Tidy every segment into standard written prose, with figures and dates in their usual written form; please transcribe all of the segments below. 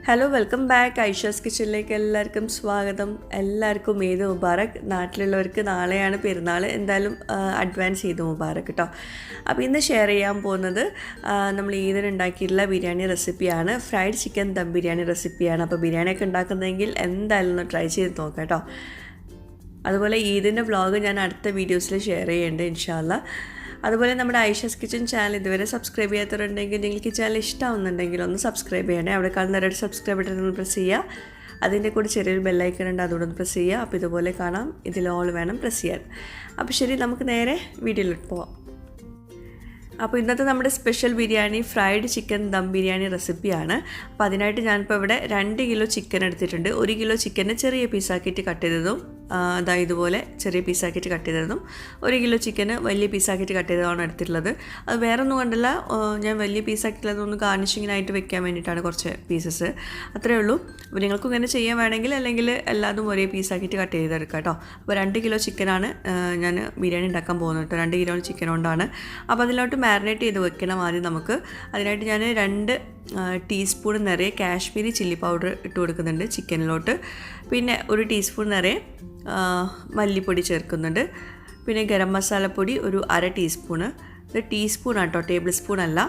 Hello welcome back Aisha's കിച്ചണിലേക്ക് എല്ലാവർക്കും സ്വാഗതം. എല്ലാവർക്കും ഈദ് മുബാറക്. നാട്ടിലുള്ളവർക്ക് നാളെയാണ് പെരുന്നാൾ. എന്തായാലും അഡ്വാൻസ് ഈദ് മുബാറക് കേട്ടോ. അപ്പോൾ ഇന്ന് ഷെയർ ചെയ്യാൻ പോകുന്നത് നമ്മൾ ഈദിന് ഉണ്ടാക്കിയിട്ടുള്ള ബിരിയാണി റെസിപ്പിയാണ്. ഫ്രൈഡ് ചിക്കൻ ദം ബിരിയാണി റെസിപ്പിയാണ്. അപ്പോൾ ബിരിയാണിയൊക്കെ ഉണ്ടാക്കുന്നതെങ്കിൽ എന്തായാലും ഒന്ന് ട്രൈ ചെയ്ത് നോക്കാം കേട്ടോ. അതുപോലെ ഈദിൻ്റെ വ്ളോഗ് ഞാൻ അടുത്ത വീഡിയോസിൽ ഷെയർ ചെയ്യുന്നുണ്ട് ഇൻഷാ അല്ലാ. അതുപോലെ നമ്മുടെ ഐഷാസ് കിച്ചൺ ചാനൽ ഇതുവരെ സബ്സ്ക്രൈബ് ചെയ്യാത്തവരുണ്ടെങ്കിൽ നിങ്ങൾക്ക് ചാനൽ ഇഷ്ടമാവുന്നുണ്ടെങ്കിൽ ഒന്ന് സബ്സ്ക്രൈബ് ചെയ്യണേ. അവിടെ കാണുന്ന റെഡ് സബ്സ്ക്രൈബ് ബട്ടൺ ഒന്ന് പ്രസ് ചെയ്യുക. അതിൻ്റെ കൂടെ ചെറിയൊരു ബെല്ലൈക്കൺ ഉണ്ട്, അതുകൂടെ ഒന്ന് പ്രസ് ചെയ്യുക. അപ്പോൾ ഇതുപോലെ കാണാം, ഇതിൽ ഓൾ വേണം പ്രസ് ചെയ്യാൻ. അപ്പോൾ ശരി, നമുക്ക് നേരെ വീഡിയോയിലോട്ട് പോവാം. അപ്പോൾ ഇന്നത്തെ നമ്മുടെ special biryani fried chicken dum biryani റെസിപ്പിയാണ്. അപ്പോൾ അതിനായിട്ട് ഞാനിപ്പോൾ ഇവിടെ 2 കിലോ ചിക്കൻ എടുത്തിട്ടുണ്ട്. 1 കിലോ ചിക്കനെ ചെറിയ പീസാക്കിയിട്ട് കട്ട് ചെയ്തതും അതായത് ഇതുപോലെ ചെറിയ പീസാക്കിയിട്ട് കട്ട് ചെയ്തതും, 1 കിലോ ചിക്കന് വലിയ പീസാക്കിയിട്ട് കട്ട് ചെയ്തതാണ് എടുത്തിട്ടുള്ളത്. അത് വേറെ ഒന്നും കൊണ്ടല്ല, ഞാൻ വലിയ പീസാക്കിയിട്ടുള്ളതൊന്ന് ഗാർണിഷിങ്ങിനായിട്ട് വെക്കാൻ വേണ്ടിയിട്ടാണ് കുറച്ച് പീസസ്, അത്രയേ ഉള്ളൂ. അപ്പോൾ നിങ്ങൾക്കും ഇങ്ങനെ ചെയ്യാൻ വേണമെങ്കിൽ അല്ലെങ്കിൽ എല്ലാതും ഒരേ പീസാക്കിയിട്ട് കട്ട് ചെയ്തെടുക്കാം കേട്ടോ. അപ്പോൾ 2 കിലോ ചിക്കനാണ് ഞാൻ ബിരിയാണി ഉണ്ടാക്കാൻ പോകുന്നത് കേട്ടോ. 2 കിലോ ചിക്കൻ കൊണ്ടാണ്. അപ്പോൾ അതിലോട്ട് മാരിനേറ്റ് ചെയ്ത് വെക്കണം ആദ്യം നമുക്ക്. അതിനായിട്ട് ഞാൻ 2 ടീസ്പൂൺ നിറയെ കാശ്മീരി ചില്ലി പൗഡർ ഇട്ട് കൊടുക്കുന്നുണ്ട് ചിക്കനിലോട്ട്. പിന്നെ 1 ടീസ്പൂൺ നിറയെ മല്ലിപ്പൊടി ചേർക്കുന്നുണ്ട്. പിന്നെ ഗരം മസാലപ്പൊടി ഒരു 1/2 ടീസ്പൂണ്. ഇത് ടീസ്പൂൺ ആട്ടോ, ടേബിൾ സ്പൂൺ അല്ല.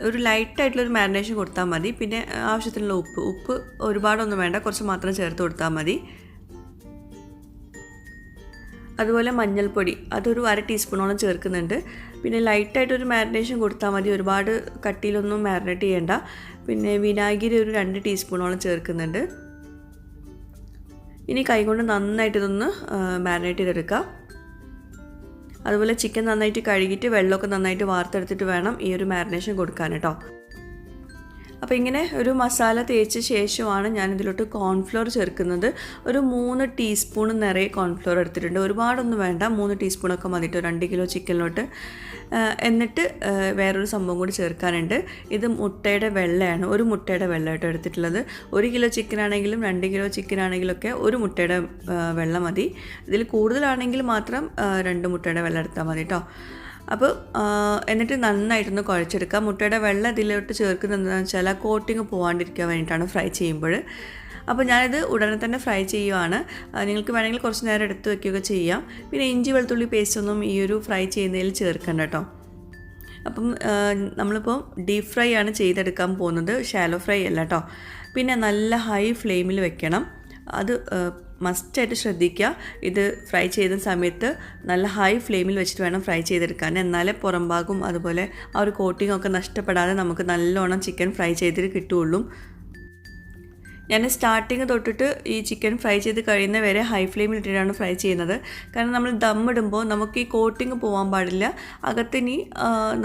ഒരു ലൈറ്റായിട്ടുള്ളൊരു മാരിനേഷൻ കൊടുത്താൽ മതി. പിന്നെ ആവശ്യത്തിനുള്ള ഉപ്പ് ഒരുപാടൊന്നും വേണ്ട, കുറച്ച് മാത്രം ചേർത്ത് കൊടുത്താൽ മതി. അതുപോലെ മഞ്ഞൾപ്പൊടി അതൊരു 1/2 ടീസ്പൂണോളം ചേർക്കുന്നുണ്ട്. പിന്നെ ലൈറ്റായിട്ടൊരു മാരിനേഷൻ കൊടുത്താൽ മതി, ഒരുപാട് കട്ടിയിലൊന്നും മാരിനേറ്റ് ചെയ്യേണ്ട. പിന്നെ വിനാഗിരി ഒരു 2 ടീസ്പൂണോളം ചേർക്കുന്നുണ്ട്. ഇനി കൈകൊണ്ട് നന്നായിട്ട് ഇതൊന്ന് മാരിനേറ്റ് ചെയ്തെടുക്കാം. അതുപോലെ ചിക്കൻ നന്നായിട്ട് കഴുകിയിട്ട് വെള്ളമൊക്കെ നന്നായിട്ട് വാർത്തെടുത്തിട്ട് വേണം ഈ ഒരു മാരിനേഷൻ കൊടുക്കാൻ കേട്ടോ. അപ്പോൾ ഇങ്ങനെ ഒരു മസാല തേച്ച ശേഷമാണ് ഞാനിതിലോട്ട് കോൺഫ്ലോർ ചേർക്കുന്നത്. ഒരു 3 ടീസ്പൂൺ നിറയെ കോൺഫ്ലോർ എടുത്തിട്ടുണ്ട്. ഒരുപാടൊന്നും വേണ്ട, 3 ടീസ്പൂണൊക്കെ മതിട്ടോ 2 കിലോ ചിക്കനിലോട്ട്. എന്നിട്ട് വേറൊരു സംഭവം കൂടി ചേർക്കാനുണ്ട്. ഇത് മുട്ടയുടെ വെള്ളയാണ്. ഒരു മുട്ടയുടെ വെള്ളം കേട്ടോ എടുത്തിട്ടുള്ളത്. 1 കിലോ ചിക്കൻ ആണെങ്കിലും 2 കിലോ ചിക്കൻ ആണെങ്കിലൊക്കെ ഒരു മുട്ടയുടെ വെള്ളം മതി. ഇതിൽ കൂടുതലാണെങ്കിൽ മാത്രം 2 മുട്ടയുടെ വെള്ളം എടുത്താൽ മതി കേട്ടോ. അപ്പോൾ എന്നിട്ട് നന്നായിട്ടൊന്ന് കുഴച്ചെടുക്കുക. മുട്ടയുടെ വെള്ളം ഇതിലോട്ട് ചേർക്കുന്നത് എന്താണെന്ന് വെച്ചാൽ ആ കോട്ടിങ് പോകാണ്ടിരിക്കാൻ വേണ്ടിയിട്ടാണ് ഫ്രൈ ചെയ്യുമ്പോൾ. അപ്പോൾ ഞാനിത് ഉടനെ തന്നെ ഫ്രൈ ചെയ്യുവാണ്. നിങ്ങൾക്ക് വേണമെങ്കിൽ കുറച്ച് നേരം എടുത്ത് വയ്ക്കുകയൊക്കെ ചെയ്യാം. പിന്നെ ഇഞ്ചി വെളുത്തുള്ളി പേസ്റ്റൊന്നും ഈ ഒരു ഫ്രൈ ചെയ്യുന്നതിൽ ചേർക്കണ്ട കേട്ടോ. അപ്പം നമ്മളിപ്പോൾ ഡീപ്പ് ഫ്രൈ ആണ് ചെയ്തെടുക്കാൻ പോകുന്നത്, ഷാലോ ഫ്രൈ അല്ല കേട്ടോ. പിന്നെ നല്ല ഹൈ ഫ്ലെയിമിൽ വെക്കണം. അത് മസ്റ്റായിട്ട് ശ്രദ്ധിക്കുക. ഇത് ഫ്രൈ ചെയ്ത സമയത്ത് നല്ല ഹൈ ഫ്ലെയിമിൽ വെച്ചിട്ട് വേണം ഫ്രൈ ചെയ്തെടുക്കാൻ. എന്നാലേ പുറം ഭാഗവും അതുപോലെ ആ ഒരു കോട്ടിങ്ങൊക്കെ നഷ്ടപ്പെടാതെ നമുക്ക് നല്ലോണം ചിക്കൻ ഫ്രൈ ചെയ്തിട്ട് കിട്ടുകയുള്ളൂ. ഞാൻ സ്റ്റാർട്ടിങ് തൊട്ടിട്ട് ഈ ചിക്കൻ ഫ്രൈ ചെയ്ത് കഴിയുന്ന വരെ ഹൈ ഫ്ലെയിമിൽ ഇട്ടിട്ടാണ് ഫ്രൈ ചെയ്യുന്നത്. കാരണം നമ്മൾ ദമ്മിടുമ്പോൾ നമുക്ക് ഈ കോട്ടിങ് പോകാൻ പാടില്ല. അകത്തിനി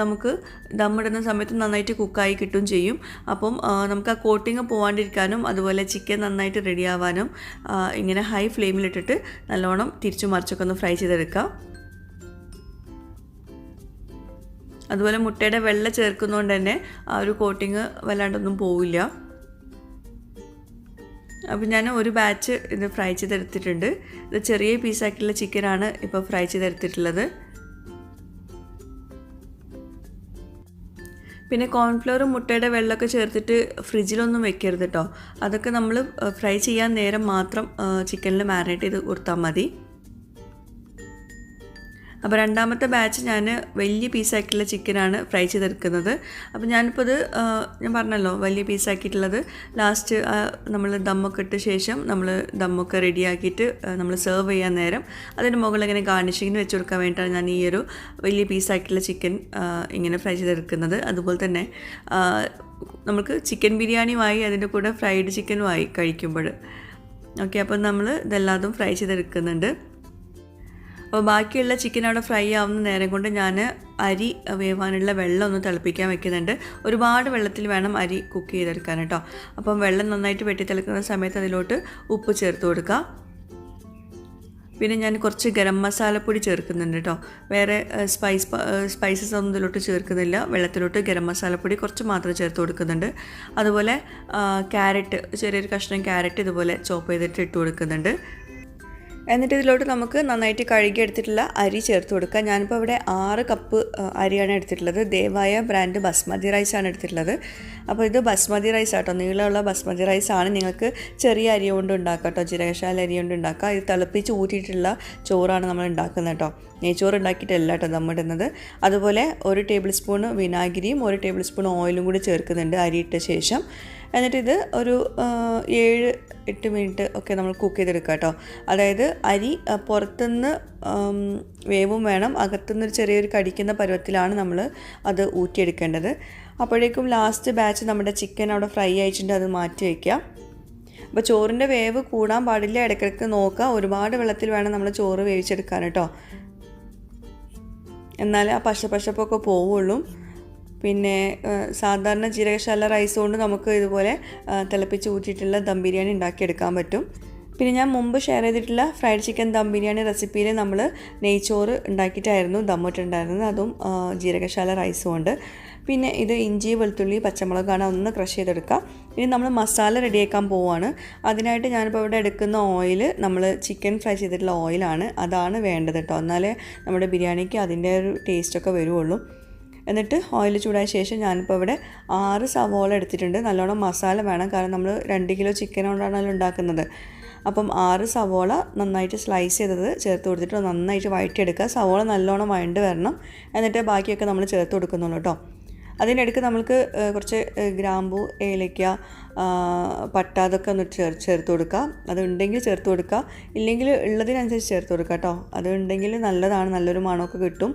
നമുക്ക് ദമ്മിടുന്ന സമയത്ത് നന്നായിട്ട് കുക്കായി കിട്ടും ചെയ്യും. അപ്പം നമുക്ക് ആ കോട്ടിങ് പോകാണ്ടിരിക്കാനും അതുപോലെ ചിക്കൻ നന്നായിട്ട് റെഡി ആവാനും ഇങ്ങനെ ഹൈ ഫ്ലെയിമിലിട്ടിട്ട് നല്ലോണം തിരിച്ചു മറിച്ചൊക്കെ ഒന്ന് ഫ്രൈ ചെയ്തെടുക്കാം. അതുപോലെ മുട്ടയുടെ വെള്ള ചേർക്കുന്നതുകൊണ്ട് തന്നെ ആ ഒരു കോട്ടിങ് വല്ലാണ്ടൊന്നും പോവില്ല. അപ്പോൾ ഞാൻ ഒരു ബാച്ച് ഇത് ഫ്രൈ ചെയ്തെടുത്തിട്ടുണ്ട്. ഇത് ചെറിയ പീസാക്കിയുള്ള ചിക്കനാണ് ഇപ്പോൾ ഫ്രൈ ചെയ്തെടുത്തിട്ടുള്ളത്. പിന്നെ കോൺഫ്ലവറും മുട്ടയുടെ വെള്ളമൊക്കെ ചേർത്തിട്ട് ഫ്രിഡ്ജിലൊന്നും വെക്കരുത് കേട്ടോ. അതൊക്കെ നമ്മൾ ഫ്രൈ ചെയ്യാൻ നേരം മാത്രം ചിക്കനിൽ മാരിനേറ്റ് ചെയ്ത് കൊടുത്താൽ മതി. അപ്പോൾ രണ്ടാമത്തെ ബാച്ച് ഞാൻ വലിയ പീസാക്കിയിട്ടുള്ള ചിക്കനാണ് ഫ്രൈ ചെയ്തെടുക്കുന്നത്. അപ്പോൾ ഞാനിപ്പോൾ ഇത് ഞാൻ പറഞ്ഞല്ലോ വലിയ പീസാക്കിയിട്ടുള്ളത് ലാസ്റ്റ് നമ്മൾ ദമ്മൊക്കെ ഇട്ട ശേഷം നമ്മൾ ദമ്മൊക്കെ റെഡിയാക്കിയിട്ട് നമ്മൾ സെർവ് ചെയ്യാൻ നേരം അതിന് മുകളിൽ ഇങ്ങനെ ഗാർണിഷിങ്ങിന് വെച്ച് കൊടുക്കാൻ വേണ്ടിയിട്ടാണ് ഞാൻ ഈ ഒരു വലിയ പീസാക്കിയിട്ടുള്ള ചിക്കൻ ഇങ്ങനെ ഫ്രൈ ചെയ്തെടുക്കുന്നത്. അതുപോലെ തന്നെ നമുക്ക് ചിക്കൻ ബിരിയാണിയുമായി അതിൻ്റെ കൂടെ ഫ്രൈഡ് ചിക്കനുമായി കഴിക്കുമ്പോൾ ഓക്കെ. അപ്പോൾ നമ്മൾ ഇതെല്ലാതും ഫ്രൈ ചെയ്തെടുക്കുന്നുണ്ട്. അപ്പോൾ ബാക്കിയുള്ള ചിക്കൻ അവിടെ ഫ്രൈ ആവുന്ന നേരം കൊണ്ട് ഞാൻ അരി വേവാനുള്ള വെള്ളം ഒന്ന് തിളപ്പിക്കാൻ വെക്കുന്നുണ്ട്. ഒരുപാട് വെള്ളത്തിൽ വേണം അരി കുക്ക് ചെയ്തെടുക്കാൻ കേട്ടോ. അപ്പം വെള്ളം നന്നായിട്ട് വെട്ടി തിളക്കുന്ന സമയത്ത് അതിലോട്ട് ഉപ്പ് ചേർത്ത് കൊടുക്കുക. പിന്നെ ഞാൻ കുറച്ച് ഗരം മസാലപ്പൊടി ചേർക്കുന്നുണ്ട് കേട്ടോ. വേറെ സ്പൈസസ് ഒന്നും ഇതിലോട്ട് ചേർക്കുന്നില്ല. വെള്ളത്തിലോട്ട് ഗരം മസാലപ്പൊടി കുറച്ച് മാത്രം ചേർത്ത് കൊടുക്കുന്നുണ്ട്. അതുപോലെ ക്യാരറ്റ്, ചെറിയൊരു കഷ്ണം ക്യാരറ്റ് ഇതുപോലെ ചോപ്പ് ചെയ്തിട്ട് ഇട്ട് കൊടുക്കുന്നുണ്ട്. എന്നിട്ട് ഇതിലോട്ട് നമുക്ക് നന്നായിട്ട് കഴുകിയെടുത്തിട്ടുള്ള അരി ചേർത്ത് കൊടുക്കുക. ഞാനിപ്പോൾ ഇവിടെ 6 കപ്പ് അരിയാണ് എടുത്തിട്ടുള്ളത്. ദേവായ ബ്രാൻഡ് ബസ്മതി റൈസാണ് എടുത്തിട്ടുള്ളത്. അപ്പോൾ ഇത് ബസ്മതി റൈസ് ആട്ടോ, നീളമുള്ള ബസ്മതി റൈസാണ്. നിങ്ങൾക്ക് ചെറിയ അരി കൊണ്ട് ഉണ്ടാക്കാം കേട്ടോ, ജീരകശാല അരി കൊണ്ട് ഉണ്ടാക്കാം. ഇത് തിളപ്പിച്ച് ഊറ്റിയിട്ടുള്ള ചോറാണ് നമ്മൾ ഉണ്ടാക്കുന്നത് കേട്ടോ. നെയ്ച്ചോറ് ഉണ്ടാക്കിയിട്ടല്ല കേട്ടോ ദമ്മിടുന്നത്. അതുപോലെ 1 ടേബിൾ സ്പൂൺ വിനാഗിരിയും 1 ടേബിൾ സ്പൂൺ ഓയിലും കൂടി ചേർക്കുന്നുണ്ട് അരിയിട്ട ശേഷം. എന്നിട്ടിത് ഒരു 7-8 മിനിറ്റ് ഒക്കെ നമ്മൾ കുക്ക് ചെയ്തെടുക്കുക കേട്ടോ. അതായത് അരി പുറത്തുനിന്ന് വേവും വേണം, അകത്തുനിന്ന് ചെറിയൊരു കടിക്കുന്ന പരുവത്തിലാണ് നമ്മൾ അത് ഊറ്റിയെടുക്കേണ്ടത്. അപ്പോഴേക്കും ലാസ്റ്റ് ബാച്ച് നമ്മുടെ ചിക്കൻ അവിടെ ഫ്രൈ ആയിട്ടുണ്ട്, അത് മാറ്റി വയ്ക്കുക. അപ്പോൾ ചോറിൻ്റെ വേവ് കൂടാൻ പാടില്ല, ഇടയ്ക്കിടയ്ക്ക് നോക്കുക. ഒരുപാട് വെള്ളത്തിൽ വേണം നമ്മൾ ചോറ് വേവിച്ചെടുക്കാൻ കേട്ടോ, എന്നാലേ ആ പശപ്പൊക്കെ പോവുള്ളൂ. പിന്നെ സാധാരണ ജീരകശാല റൈസ് കൊണ്ട് നമുക്ക് ഇതുപോലെ തിളപ്പിച്ച് ഊറ്റിയിട്ടുള്ള ദം ബിരിയാണി ഉണ്ടാക്കിയെടുക്കാൻ പറ്റും. പിന്നെ ഞാൻ മുമ്പ് ഷെയർ ചെയ്തിട്ടുള്ള ഫ്രൈഡ് ചിക്കൻ ദം ബിരിയാണി റെസിപ്പിയിൽ നമ്മൾ നെയ്ച്ചോറ് ഉണ്ടാക്കിയിട്ടായിരുന്നു ദമ്മിട്ടുണ്ടായിരുന്നത്, അതും ജീരകശാല റൈസും കൊണ്ട്. പിന്നെ ഇത് ഇഞ്ചി വെളുത്തുള്ളി പച്ചമുളകാണ്, ഒന്ന് ക്രഷ് ചെയ്തെടുക്കുക. ഇനി നമ്മൾ മസാല റെഡിയാക്കാൻ പോവുകയാണ്. അതിനായിട്ട് ഞാനിപ്പോൾ ഇവിടെ എടുക്കുന്ന ഓയിൽ നമ്മൾ ചിക്കൻ ഫ്രൈ ചെയ്തിട്ടുള്ള ഓയിലാണ്, അതാണ് വേണ്ടത് കേട്ടോ, എന്നാലേ നമ്മുടെ ബിരിയാണിക്ക് അതിൻ്റെ ഒരു ടേസ്റ്റൊക്കെ വരുള്ളൂ. എന്നിട്ട് ഓയിൽ ചൂടായ ശേഷം ഞാനിപ്പോൾ ഇവിടെ 6 സവോള എടുത്തിട്ടുണ്ട്. നല്ലോണം മസാല വേണം, കാരണം നമ്മൾ 2 കിലോ ചിക്കൻ കൊണ്ടാണല്ലോ ഉണ്ടാക്കുന്നത്. അപ്പം 6 സവോള നന്നായിട്ട് സ്ലൈസ് ചെയ്തത് ചേർത്ത് കൊടുത്തിട്ട് നന്നായിട്ട് വഴറ്റിയെടുക്കുക. സവോള നല്ലോണം വഴണ്ട് വരണം, എന്നിട്ട് ബാക്കിയൊക്കെ നമ്മൾ ചേർത്ത് കൊടുക്കുന്നുള്ളൂ കേട്ടോ. അതിനിടയ്ക്ക് നമുക്ക് കുറച്ച് ഗ്രാമ്പൂ, ഏലയ്ക്ക, പട്ട അതൊക്കെ ഒന്ന് ചേർത്ത് കൊടുക്കുക. അതുണ്ടെങ്കിൽ ചേർത്ത് കൊടുക്കുക, ഇല്ലെങ്കിൽ ഉള്ളതിനനുസരിച്ച് ചേർത്ത് കൊടുക്കുക കേട്ടോ. അതുണ്ടെങ്കിൽ നല്ലതാണ്, നല്ലൊരു മണമൊക്കെ കിട്ടും.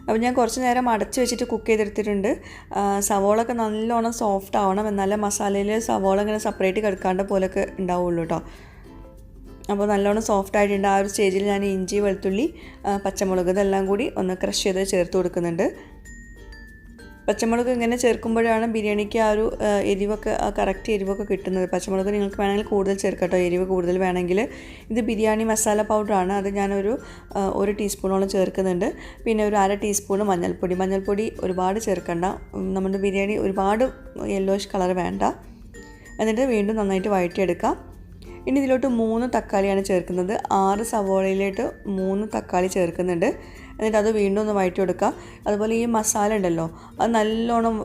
അപ്പോൾ ഞാൻ കുറച്ച് നേരം അടച്ച് വെച്ചിട്ട് കുക്ക് ചെയ്തെടുത്തിട്ടുണ്ട്. സവോളൊക്കെ നല്ലോണം സോഫ്റ്റ് ആവണം, എന്നാലേ മസാലയിൽ സവോള ഇങ്ങനെ സെപ്പറേറ്റ് കിടക്കാണ്ട പോലെയൊക്കെ ഉണ്ടാവുള്ളൂ കേട്ടോ. അപ്പോൾ നല്ലോണം സോഫ്റ്റ് ആയിട്ടുണ്ട്. ആ ഒരു സ്റ്റേജിൽ ഞാൻ ഇഞ്ചി വെളുത്തുള്ളി പച്ചമുളക് ഇതെല്ലാം കൂടി ഒന്ന് ക്രഷ് ചെയ്ത് ചേർത്ത് കൊടുക്കുന്നുണ്ട്. പച്ചമുളക് ഇങ്ങനെ ചേർക്കുമ്പോഴാണ് ബിരിയാണിക്ക് ആ ഒരു എരിവൊക്കെ, ആ കറക്റ്റ് എരിവൊക്കെ കിട്ടുന്നത്. പച്ചമുളക് നിങ്ങൾക്ക് വേണമെങ്കിൽ കൂടുതൽ ചേർക്കാം കേട്ടോ, എരിവ് കൂടുതൽ വേണമെങ്കിൽ. ഇത് ബിരിയാണി മസാല പൗഡറാണ്, അത് ഞാനൊരു 1 ടീസ്പൂണോളം ചേർക്കുന്നുണ്ട്. പിന്നെ ഒരു 1/2 ടീസ്പൂൺ മഞ്ഞൾപ്പൊടി ഒരുപാട് ചേർക്കണ്ട, നമ്മുടെ ബിരിയാണി ഒരുപാട് യെല്ലോയിഷ് കളർ വേണ്ട. എന്നിട്ട് വീണ്ടും നന്നായിട്ട് വഴറ്റിയെടുക്കാം. ഇനി ഇതിലോട്ട് 3 തക്കാളിയാണ് ചേർക്കുന്നത്. 6 സവോളയിലോട്ട് 3 തക്കാളി ചേർക്കുന്നുണ്ട്. എന്നിട്ട് അത് വീണ്ടും ഒന്ന് വഴറ്റി കൊടുക്കുക. അതുപോലെ ഈ മസാല ഉണ്ടല്ലോ, അത് നല്ലോണം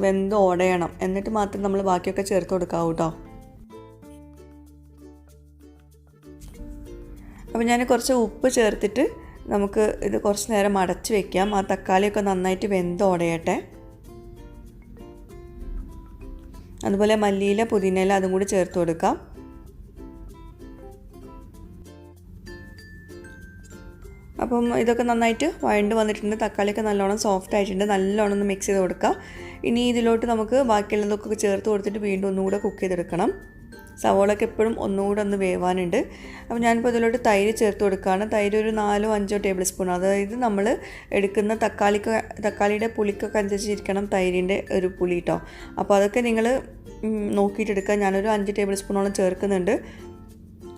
വെന്ത് ഉടയണം, എന്നിട്ട് മാത്രം നമ്മൾ ബാക്കിയൊക്കെ ചേർത്ത് കൊടുക്കാവൂ കേട്ടോ. അപ്പോൾ ഞാൻ കുറച്ച് ഉപ്പ് ചേർത്തിട്ട് നമുക്ക് ഇത് കുറച്ച് നേരം അടച്ച് വയ്ക്കാം. ആ തക്കാളിയൊക്കെ നന്നായിട്ട് വെന്ത് ഉടയട്ടെ. അതുപോലെ മല്ലിയില പുതിനയില അതും കൂടി ചേർത്ത് കൊടുക്കാം. അപ്പം ഇതൊക്കെ നന്നായിട്ട് വഴണ്ട് വന്നിട്ടുണ്ട്, തക്കാളിയൊക്കെ നല്ലോണം സോഫ്റ്റ് ആയിട്ടുണ്ട്. നല്ലോണം ഒന്ന് മിക്സ് ചെയ്ത് കൊടുക്കുക. ഇനി ഇതിലോട്ട് നമുക്ക് ബാക്കിയുള്ളതൊക്കെ ചേർത്ത് കൊടുത്തിട്ട് വീണ്ടും ഒന്നുകൂടെ കുക്ക് ചെയ്തെടുക്കണം. സവോളയൊക്കെ എപ്പോഴും ഒന്നുകൂടെ ഒന്ന് വേവാനുണ്ട്. അപ്പോൾ ഞാനിപ്പോൾ ഇതിലോട്ട് തൈര് ചേർത്ത് കൊടുക്കുകയാണ്. തൈര് ഒരു 4-5 ടേബിൾ സ്പൂൺ, അതായത് നമ്മൾ എടുക്കുന്ന തക്കാളിയുടെ പുളിക്കൊക്കെ അനുസരിച്ചിരിക്കണം തൈരിൻ്റെ ഒരു പുളി കേട്ടോ. അപ്പോൾ അതൊക്കെ നിങ്ങൾ നോക്കിയിട്ടെടുക്കുക. ഞാനൊരു 5 ടേബിൾ സ്പൂണോളം ചേർക്കുന്നുണ്ട്.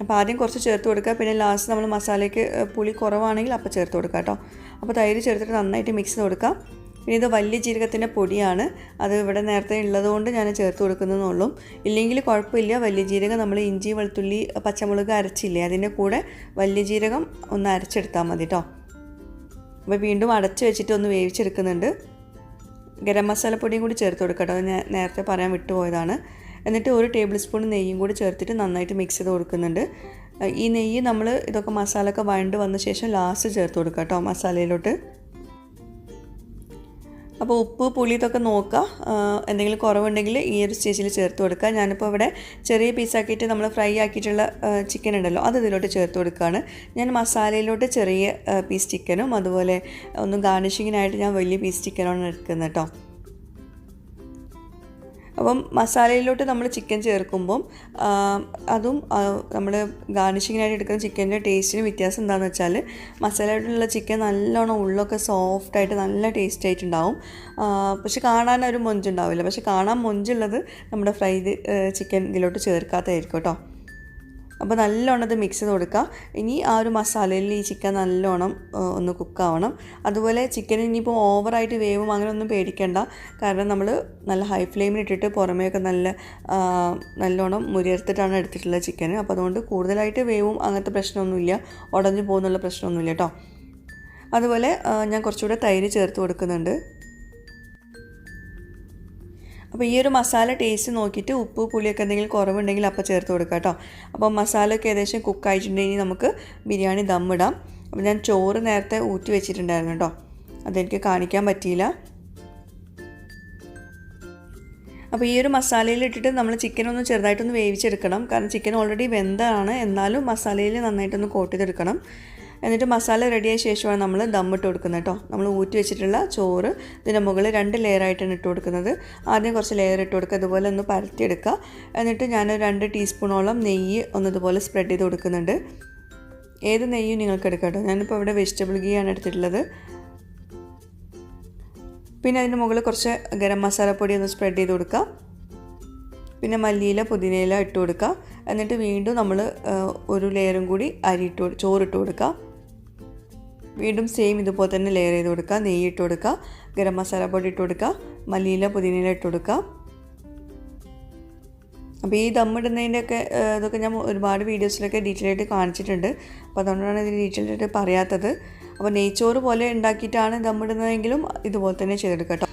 അപ്പോൾ ആദ്യം കുറച്ച് ചേർത്ത് കൊടുക്കുക, പിന്നെ ലാസ്റ്റ് നമ്മൾ മസാലയ്ക്ക് പുളി കുറവാണെങ്കിൽ അപ്പോൾ ചേർത്ത് കൊടുക്കുക കേട്ടോ. അപ്പോൾ തൈര് ചേർത്തിട്ട് നന്നായിട്ട് മിക്സ് ചെയ്ത് കൊടുക്കാം. പിന്നെ ഇത് വലിയ ജീരകത്തിൻ്റെ പൊടിയാണ്, അത് ഇവിടെ നേരത്തെ ഉള്ളതുകൊണ്ട് ഞാൻ ചേർത്ത് കൊടുക്കുന്നതെന്നുള്ളൂ. ഇല്ലെങ്കിൽ കുഴപ്പമില്ല, വലിയ ജീരകം നമ്മൾ ഇഞ്ചി വെളുത്തുള്ളി പച്ചമുളക് അരച്ചില്ലേ, അതിൻ്റെ കൂടെ വലിയ ജീരകം ഒന്ന് അരച്ചെടുത്താൽ മതി കേട്ടോ. അപ്പോൾ വീണ്ടും അടച്ച് വെച്ചിട്ട് ഒന്ന് വേവിച്ചെടുക്കുന്നുണ്ട്. ഗരം മസാലപ്പൊടിയും കൂടി ചേർത്ത് കൊടുക്കാം കേട്ടോ, ഞാൻ നേരത്തെ പറയാൻ വിട്ടുപോയതാണ്. എന്നിട്ട് 1 ടേബിൾ സ്പൂൺ നെയ്യും കൂടി ചേർത്തിട്ട് നന്നായിട്ട് മിക്സ് ചെയ്ത് കൊടുക്കുന്നുണ്ട്. ഈ നെയ്യ് നമ്മൾ ഇതൊക്കെ മസാലയൊക്കെ വഴണ്ട് വന്ന ശേഷം ലാസ്റ്റ് ചേർത്ത് കൊടുക്കുക കേട്ടോ മസാലയിലോട്ട്. അപ്പോൾ ഉപ്പ് പുളി ഇതൊക്കെ നോക്കുക, എന്തെങ്കിലും കുറവുണ്ടെങ്കിൽ ഈ ഒരു സ്റ്റേജിൽ ചേർത്ത് കൊടുക്കുക. ഞാനിപ്പോൾ ഇവിടെ ചെറിയ പീസാക്കിയിട്ട് നമ്മൾ ഫ്രൈ ആക്കിയിട്ടുള്ള ചിക്കൻ ഉണ്ടല്ലോ, അത് ഇതിലോട്ട് ചേർത്ത് കൊടുക്കുകയാണ്. ഞാൻ മസാലയിലോട്ട് ചെറിയ പീസ് ചിക്കനും അതുപോലെ ഒന്ന് ഗാർണിഷിങ്ങിനായിട്ട് ഞാൻ വലിയ പീസ് ചിക്കനാണ് എടുക്കുന്നത് കേട്ടോ. അപ്പം മസാലയിലോട്ട് നമ്മൾ ചിക്കൻ ചേർക്കുമ്പം അതും നമ്മൾ ഗാർണിഷിങ്ങിനായിട്ട് എടുക്കുന്ന ചിക്കൻ്റെ ടേസ്റ്റിന് വ്യത്യാസം എന്താണെന്ന് വെച്ചാൽ, മസാലയിലുള്ള ചിക്കൻ നല്ലോണം ഉള്ളൊക്കെ സോഫ്റ്റായിട്ട് നല്ല ടേസ്റ്റ് ആയിട്ടുണ്ടാവും. പക്ഷെ കാണാൻ ഒരു മൊഞ്ചുണ്ടാവില്ല. പക്ഷെ കാണാൻ മൊഞ്ചുള്ളത് നമ്മുടെ ഫ്രൈഡ് ചിക്കൻ ഇതിലോട്ട് ചേർക്കാത്തതായിരിക്കും കേട്ടോ. അപ്പോൾ നല്ലോണം അത് മിക്സ് ചെയ്ത് കൊടുക്കുക. ഇനി ആ ഒരു മസാലയിൽ ഈ ചിക്കൻ നല്ലോണം ഒന്ന് കുക്കാവണം. അതുപോലെ ചിക്കൻ ഇനിയിപ്പോൾ ഓവറായിട്ട് വേവും അങ്ങനെയൊന്നും പേടിക്കേണ്ട. കാരണം നമ്മൾ നല്ല ഹൈ ഫ്ലെയിമിൽ ഇട്ടിട്ട് പുറമേയൊക്കെ നല്ലോണം മുരിയെടുത്തിട്ടാണ് എടുത്തിട്ടുള്ളത് ചിക്കൻ. അപ്പോൾ അതുകൊണ്ട് കൂടുതലായിട്ട് വേവും അങ്ങനത്തെ പ്രശ്നമൊന്നുമില്ല, ഉടഞ്ഞു പോകുന്നുള്ള പ്രശ്നമൊന്നുമില്ല കേട്ടോ. അതുപോലെ ഞാൻ കുറച്ചുകൂടെ തൈര് ചേർത്ത് കൊടുക്കുന്നുണ്ട്. അപ്പോൾ ഈ ഒരു മസാല ടേസ്റ്റ് നോക്കിയിട്ട് ഉപ്പ് പുളിയൊക്കെ എന്തെങ്കിലും കുറവുണ്ടെങ്കിൽ അപ്പോൾ ചേർത്ത് കൊടുക്കുക കേട്ടോ. അപ്പോൾ മസാലയൊക്കെ ഏകദേശം കുക്കായിട്ടുണ്ടെങ്കിൽ നമുക്ക് ബിരിയാണി ദമ്മിടാം. അപ്പോൾ ഞാൻ ചോറ് നേരത്തെ ഊറ്റി വെച്ചിട്ടുണ്ടായിരുന്നു കേട്ടോ, അതെനിക്ക് കാണിക്കാൻ പറ്റിയില്ല. അപ്പോൾ ഈ ഒരു മസാലയിൽ ഇട്ടിട്ട് നമ്മൾ ചിക്കനൊന്ന് ചെറുതായിട്ടൊന്ന് വേവിച്ചെടുക്കണം. കാരണം ചിക്കൻ ഓൾറെഡി വെന്തതാണ്, എന്നാലും മസാലയിൽ നന്നായിട്ടൊന്ന് കോട്ട് ചെയ്തെടുക്കണം. എന്നിട്ട് മസാല റെഡിയായ ശേഷമാണ് നമ്മൾ ദമ്മിട്ട് കൊടുക്കുന്നത് കേട്ടോ. നമ്മൾ ഊറ്റി വെച്ചിട്ടുള്ള ചോറ് ഇതിൻ്റെ മുകളിൽ 2 ലെയറായിട്ടാണ് ഇട്ട് കൊടുക്കുന്നത്. ആദ്യം കുറച്ച് ലെയർ ഇട്ട് കൊടുക്കുക, അതുപോലെ ഒന്ന് പരത്തിയെടുക്കുക. എന്നിട്ട് ഞാൻ 2 ടീസ്പൂണോളം നെയ്യ് ഇതുപോലെ സ്പ്രെഡ് ചെയ്ത് കൊടുക്കുന്നുണ്ട്. ഏത് നെയ്യും നിങ്ങൾക്ക് എടുക്കാം കേട്ടോ. ഞാനിപ്പോൾ ഇവിടെ വെജിറ്റബിൾ ഗീ ആണ് എടുത്തിട്ടുള്ളത്. പിന്നെ അതിൻ്റെ മുകളിൽ കുറച്ച് ഗരം മസാലപ്പൊടി ഒന്ന് സ്പ്രെഡ് ചെയ്ത് കൊടുക്കുക. പിന്നെ മല്ലിയില പുതിനയില ഇട്ട് കൊടുക്കുക. എന്നിട്ട് വീണ്ടും നമ്മൾ ഒരു ലെയറും കൂടി ചോറിട്ട് കൊടുക്കുക. വീണ്ടും സെയിം ഇതുപോലെ തന്നെ ലെയർ ചെയ്ത് കൊടുക്കുക. നെയ്യ് ഇട്ട് കൊടുക്കുക, ഗരം മസാലപ്പൊടി ഇട്ട് കൊടുക്കുക, മല്ലിയില പുതിനയില ഇട്ട് കൊടുക്കുക. അപ്പോൾ ഈ ദമ്മിടുന്നതിൻ്റെയൊക്കെ ഇതൊക്കെ ഞാൻ ഒരുപാട് വീഡിയോസിലൊക്കെ ഡീറ്റെയിൽ ആയിട്ട് കാണിച്ചിട്ടുണ്ട്. അപ്പോൾ അതുകൊണ്ടാണ് ഇത് ഡീറ്റെയിൽ ആയിട്ട് പറയാത്തത്. അപ്പോൾ നെയ്ച്ചോറ് പോലെ ഉണ്ടാക്കിയിട്ടാണ് ദമ്മിടുന്നതെങ്കിലും ഇതുപോലെ തന്നെ ചെയ്തെടുക്കുക കേട്ടോ.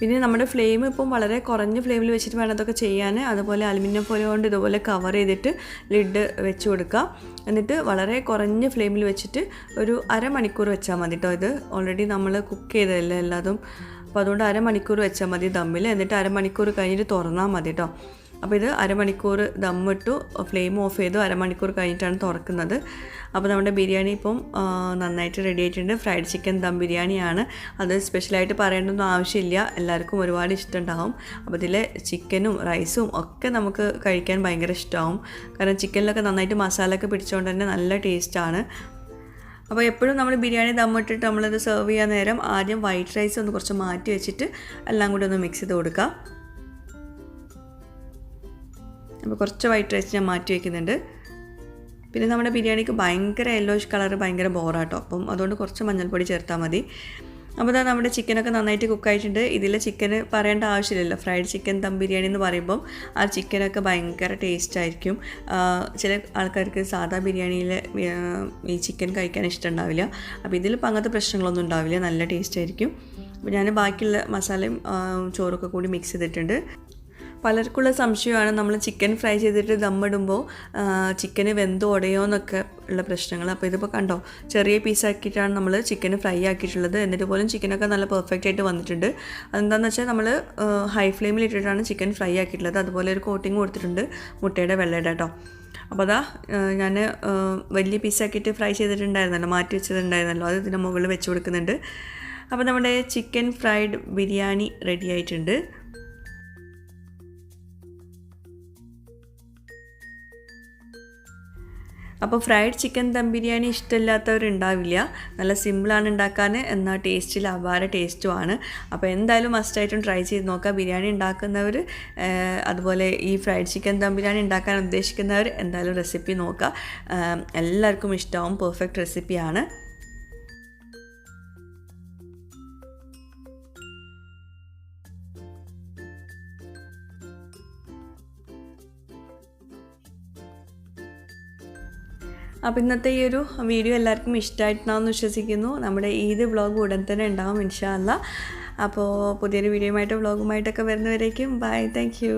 പിന്നെ നമ്മുടെ ഫ്ലെയിം ഇപ്പം വളരെ കുറഞ്ഞ ഫ്ലെയിമിൽ വെച്ചിട്ട് വേണം അതൊക്കെ ചെയ്യാൻ. അതുപോലെ അലുമിനിയം ഫോയിൽ കൊണ്ട് ഇതുപോലെ കവർ ചെയ്തിട്ട് ലിഡ് വെച്ച് കൊടുക്കുക. എന്നിട്ട് വളരെ കുറഞ്ഞ ഫ്ലെയിമിൽ വെച്ചിട്ട് ഒരു അരമണിക്കൂർ വെച്ചാൽ മതി കേട്ടോ. ഇത് ഓൾറെഡി നമ്മൾ കുക്ക് ചെയ്തതല്ലേ എല്ലാതും. അപ്പോൾ അതുകൊണ്ട് അരമണിക്കൂർ വെച്ചാൽ മതി ദമ്മിൽ. എന്നിട്ട് അരമണിക്കൂർ കഴിഞ്ഞിട്ട് തുറന്നാൽ മതി കേട്ടോ. അപ്പോൾ ഇത് അരമണിക്കൂർ ദമ്മിട്ടു, ഫ്ലെയിം ഓഫ് ചെയ്തു, അരമണിക്കൂർ കഴിഞ്ഞിട്ടാണ് തുറക്കുന്നത്. അപ്പോൾ നമ്മുടെ ബിരിയാണി ഇപ്പം നന്നായിട്ട് റെഡി ആയിട്ടുണ്ട്. ഫ്രൈഡ് ചിക്കൻ ദം ബിരിയാണിയാണ്. അത് സ്പെഷ്യലായിട്ട് പറയേണ്ടൊന്നും ആവശ്യമില്ല, എല്ലാവർക്കും ഒരുപാട് ഇഷ്ടമുണ്ടാകും. അപ്പോൾ ഇതിൽ ചിക്കനും റൈസും ഒക്കെ നമുക്ക് കഴിക്കാൻ ഭയങ്കര ഇഷ്ടമാവും. കാരണം ചിക്കനിലൊക്കെ നന്നായിട്ട് മസാല ഒക്കെ പിടിച്ചുകൊണ്ട് തന്നെ നല്ല ടേസ്റ്റാണ്. അപ്പോൾ എപ്പോഴും നമ്മൾ ബിരിയാണി ദമ്മിട്ടിട്ട് നമ്മളിത് സെർവ് ചെയ്യാൻ നേരം ആദ്യം വൈറ്റ് റൈസ് ഒന്ന് കുറച്ച് മാറ്റി വെച്ചിട്ട് എല്ലാം കൂടി ഒന്ന് മിക്സ് ചെയ്ത് കൊടുക്കുക. അപ്പോൾ കുറച്ച് വൈറ്റ് റൈസ് ഞാൻ മാറ്റി വയ്ക്കുന്നുണ്ട്. പിന്നെ നമ്മുടെ ബിരിയാണിക്ക് ഭയങ്കര യെല്ലോയിഷ് കളർ ഭയങ്കര ബോറാട്ടോ. അപ്പം അതുകൊണ്ട് കുറച്ച് മഞ്ഞൾപ്പൊടി ചേർത്താൽ മതി. അപ്പോൾ ഇതാ നമ്മുടെ ചിക്കനൊക്കെ നന്നായിട്ട് കുക്കായിട്ടുണ്ട്. ഇതിൽ ചിക്കന് പറയേണ്ട ആവശ്യമില്ലല്ലോ. ഫ്രൈഡ് ചിക്കൻ ദം ബിരിയാണി എന്ന് പറയുമ്പം ആ ചിക്കനൊക്കെ ഭയങ്കര ടേസ്റ്റായിരിക്കും. ചില ആൾക്കാർക്ക് സാധാ ബിരിയാണിയിൽ ഈ ചിക്കൻ കഴിക്കാൻ ഇഷ്ടമുണ്ടാവില്ല. അപ്പോൾ ഇതിലിപ്പോൾ അങ്ങനത്തെ പ്രശ്നങ്ങളൊന്നും ഉണ്ടാവില്ല, നല്ല ടേസ്റ്റായിരിക്കും. അപ്പോൾ ഞാൻ ബാക്കിയുള്ള മസാലയും ചോറൊക്കെ കൂടി മിക്സ് ചെയ്തിട്ടുണ്ട്. പലർക്കുള്ള സംശയമാണ് നമ്മൾ ചിക്കൻ ഫ്രൈ ചെയ്തിട്ട് ദമ്മിടുമ്പോൾ ചിക്കന് വെന്ത് ഉടയോ എന്നൊക്കെ ഉള്ള പ്രശ്നങ്ങൾ. അപ്പോൾ ഇതിപ്പോൾ കണ്ടോ, ചെറിയ പീസാക്കിയിട്ടാണ് നമ്മൾ ചിക്കന് ഫ്രൈ ആക്കിയിട്ടുള്ളത്. എന്നിട്ട് പോലും ചിക്കനൊക്കെ നല്ല പെർഫെക്റ്റ് ആയിട്ട് വന്നിട്ടുണ്ട്. അതെന്താണെന്ന് വെച്ചാൽ നമ്മൾ ഹൈ ഫ്ലെയിമിൽ ഇട്ടിട്ടാണ് ചിക്കൻ ഫ്രൈ ആക്കിയിട്ടുള്ളത്. അതുപോലെ ഒരു കോട്ടിങ് കൊടുത്തിട്ടുണ്ട് മുട്ടയുടെ വെള്ളയുടെ കേട്ടോ. അപ്പോൾ അതാ ഞാൻ വലിയ പീസാക്കിയിട്ട് ഫ്രൈ ചെയ്തിട്ടുണ്ടായിരുന്നല്ലോ, മാറ്റി വെച്ചിട്ടുണ്ടായിരുന്നല്ലോ, അത് ഇതിൻ്റെ മുകളിൽ വെച്ച് കൊടുക്കുന്നുണ്ട്. അപ്പോൾ നമ്മുടെ ചിക്കൻ ഫ്രൈഡ് ബിരിയാണി റെഡി ആയിട്ടുണ്ട്. അപ്പോൾ ഫ്രൈഡ് ചിക്കൻ ദം ബിരിയാണി ഇഷ്ടമില്ലാത്തവരുണ്ടാവില്ല. നല്ല സിമ്പിളാണ് ഉണ്ടാക്കാൻ, എന്നാൽ ടേസ്റ്റിൽ അപാര ടേസ്റ്റുമാണ്. അപ്പോൾ എന്തായാലും മസ്റ്റായിട്ടും ട്രൈ ചെയ്ത് നോക്കുക. ബിരിയാണി ഉണ്ടാക്കുന്നവർ അതുപോലെ ഈ ഫ്രൈഡ് ചിക്കൻ ദം ബിരിയാണി ഉണ്ടാക്കാൻ ഉദ്ദേശിക്കുന്നവർ എന്തായാലും റെസിപ്പി നോക്കുക. എല്ലാവർക്കും ഇഷ്ടമാവും, പെർഫെക്റ്റ് റെസിപ്പിയാണ്. അപ്പോൾ ഇന്നത്തെ ഈ ഒരു വീഡിയോ എല്ലാവർക്കും ഇഷ്ടമായിട്ടുണ്ടാവുമെന്ന് വിശ്വസിക്കുന്നു. നമ്മുടെ ഈദ് വ്ളോഗ് ഉടൻ തന്നെ ഉണ്ടാവും ഇൻഷാ അല്ലാ. അപ്പോൾ പുതിയൊരു വീഡിയോയുമായിട്ട് വ്ളോഗുമായിട്ടൊക്കെ വരുന്നവരേക്കും ബൈ, താങ്ക് യു.